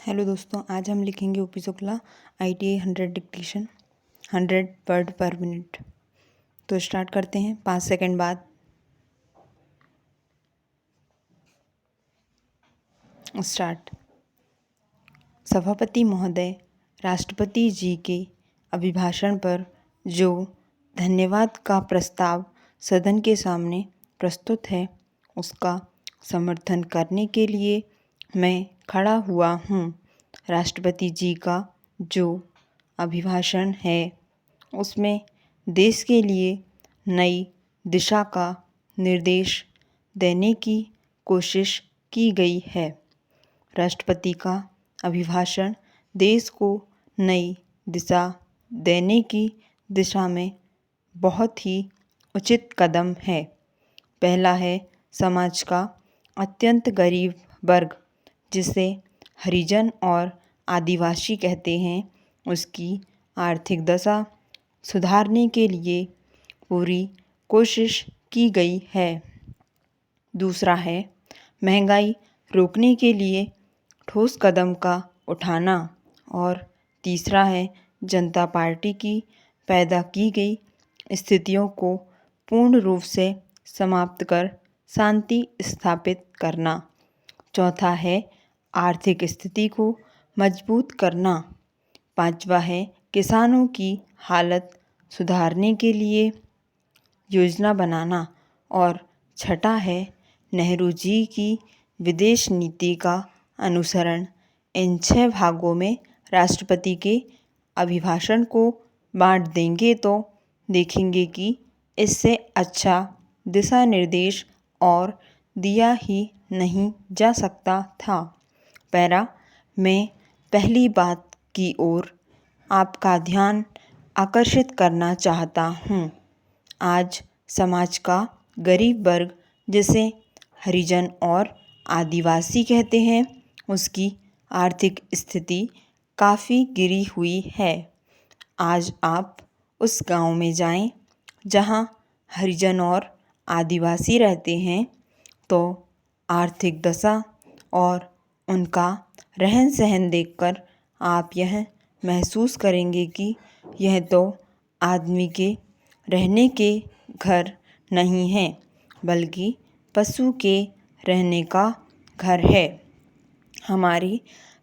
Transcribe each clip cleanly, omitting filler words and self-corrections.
Hello दोस्तों, आज हम लिखेंगे OP Shukla ITA 100 dictation 100 word पर मिनट। तो स्टार्ट करते हैं 5 सेकंड बाद। स्टार्ट। सभापति महोदय, राष्ट्रपति जी के अभिभाषण पर जो धन्यवाद का प्रस्ताव सदन के सामने प्रस्तुत है, उसका समर्थन करने के लिए मैं खड़ा हुआ हूँ। राष्ट्रपति जी का जो अभिभाषण है, उसमें देश के लिए नई दिशा का निर्देश देने की कोशिश की गई है। राष्ट्रपति का अभिभाषण देश को नई दिशा देने की दिशा में बहुत ही उचित कदम है। पहला है समाज का अत्यंत गरीब वर्ग, जिसे हरिजन और आदिवासी कहते हैं, उसकी आर्थिक दशा सुधारने के लिए पूरी कोशिश की गई है। दूसरा है महंगाई रोकने के लिए ठोस कदम का उठाना। और तीसरा है जनता पार्टी की पैदा की गई स्थितियों को पूर्ण रूप से समाप्त कर शांति स्थापित करना। चौथा है आर्थिक स्थिति को मजबूत करना। पांचवा है किसानों की हालत सुधारने के लिए योजना बनाना। और छठा है नेहरू जी की विदेश नीति का अनुसरण। इन 6 भागों में राष्ट्रपति के अभिभाषण को बांट देंगे तो देखेंगे कि इससे अच्छा दिशा निर्देश और दिया ही नहीं जा सकता था। पैरा मैं पहली बात की ओर आपका ध्यान आकर्षित करना चाहता हूँ। आज समाज का गरीब वर्ग, जिसे हरिजन और आदिवासी कहते हैं, उसकी आर्थिक स्थिति काफ़ी गिरी हुई है। आज आप उस गांव में जाएं, जहां हरिजन और आदिवासी रहते हैं, तो आर्थिक दशा और उनका रहन सहन देखकर आप यह महसूस करेंगे कि यह तो आदमी के रहने के घर नहीं हैं, बल्कि पशु के रहने का घर है। हमारे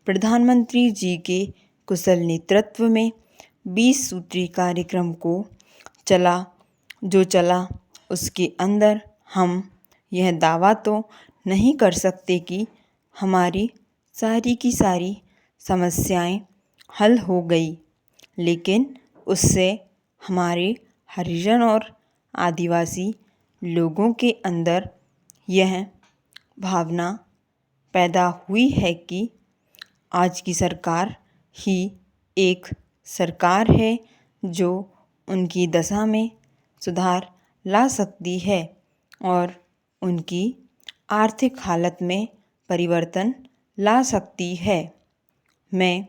प्रधानमंत्री जी के कुशल नेतृत्व में 20 सूत्री कार्यक्रम को चला उसके अंदर हम यह दावा तो नहीं कर सकते कि हमारी सारी की सारी समस्याएं हल हो गई, लेकिन उससे हमारे हरिजन और आदिवासी लोगों के अंदर यह भावना पैदा हुई है कि आज की सरकार ही एक सरकार है जो उनकी दशा में सुधार ला सकती है और उनकी आर्थिक हालत में परिवर्तन ला सकती है। मैं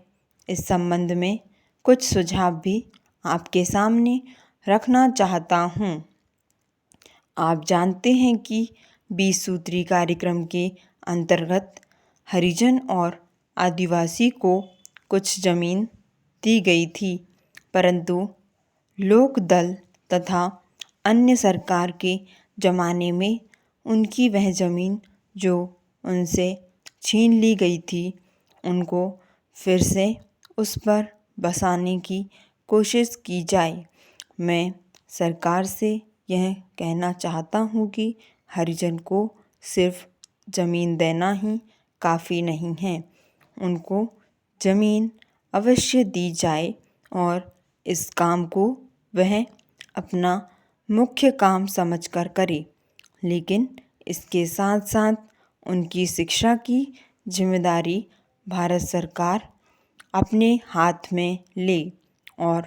इस संबंध में कुछ सुझाव भी आपके सामने रखना चाहता हूँ। आप जानते हैं कि 20 सूत्री कार्यक्रम के अंतर्गत हरिजन और आदिवासी को कुछ ज़मीन दी गई थी, परंतु लोक दल तथा अन्य सरकार के ज़माने में उनकी वह ज़मीन जो उनसे छीन ली गई थी, उनको फिर से उस पर बसाने की कोशिश की जाए। मैं सरकार से यह कहना चाहता हूँ कि हरिजन को सिर्फ ज़मीन देना ही काफ़ी नहीं है, उनको ज़मीन अवश्य दी जाए और इस काम को वह अपना मुख्य काम समझकर करे, लेकिन इसके साथ साथ उनकी शिक्षा की जिम्मेदारी भारत सरकार अपने हाथ में ले और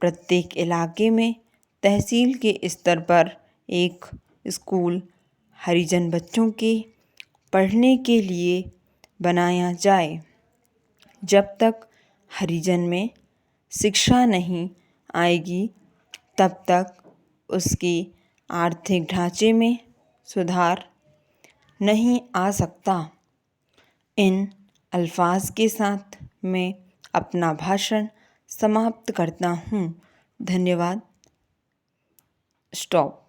प्रत्येक इलाके में तहसील के स्तर पर एक स्कूल हरिजन बच्चों के पढ़ने के लिए बनाया जाए। जब तक हरिजन में शिक्षा नहीं आएगी, तब तक उसके आर्थिक ढांचे में सुधार नहीं आ सकता। इन अल्फाज के साथ मैं अपना भाषण समाप्त करता हूँ। धन्यवाद। स्टॉप।